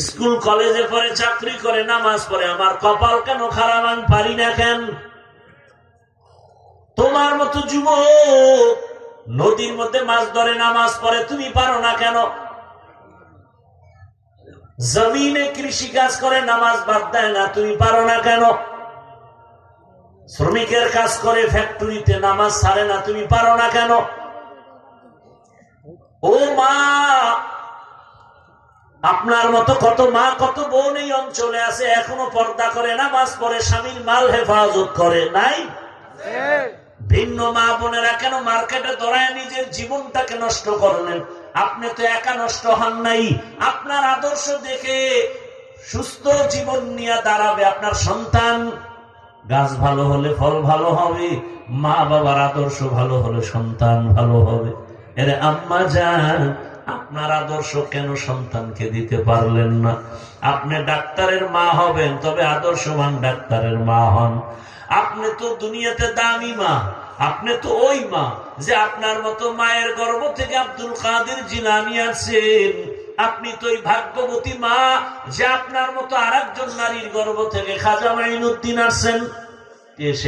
School কলেজে পড়ে, চাকরি করে, নামাজ পড়ে, আমার কপাল কেন খারাপ, আমি পারি না কেন? তোমার মতো যুবক নদীর মধ্যে মাছ ধরে, নামাজ পড়ে, তুমি পারো না কেন? জমিনে কৃষি কাজ করে, নামাজ বাদ দেয় না, তুমি পারো না কেন? শ্রমিকের কাজ করে ফ্যাক্টরিতে, নামাজ ছাড়ে না, তুমি পারো না কেন? ও মা, আপনার মতো কত মা, কত বোন এই অঞ্চলে আছে, এখনো পর্দা করে, নামাজ পড়ে, স্বামীর মাল হেফাজত করে, নাই? ভিন্ন মা বোনেরা কেন মার্কেটে দৌড়ায় নিজের জীবনটাকে নষ্ট করলেন? আপনি তো একা নষ্ট হন নাই, আপনার আদর্শ দেখে সুস্থ জীবন নিয়ে দাঁড়াবে আপনার সন্তান। গাছ ভালো হলে ফল ভালো হবে, মা বাবার আদর্শ ভালো হলে সন্তান ভালো হবে। এরে আম্মা জান, আপনার আদর্শ কেন সন্তানকে দিতে পারলেন না? আপনি ডাক্তারের মা হবেন, তবে আদর্শবান ডাক্তারের মা হন। আপনি তো দুনিয়াতে দামি মা, আপনি তো ওই মা যে আপনার মতো মায়ের গর্ভ থেকে আব্দুল কাদের জিলানী আছেন। আপনি তো ওই ভাগ্যবতী মা যে আপনার মতো আরেকজন নারীর গর্ভ থেকে খাজা মাইনুদ্দিন আসছেন।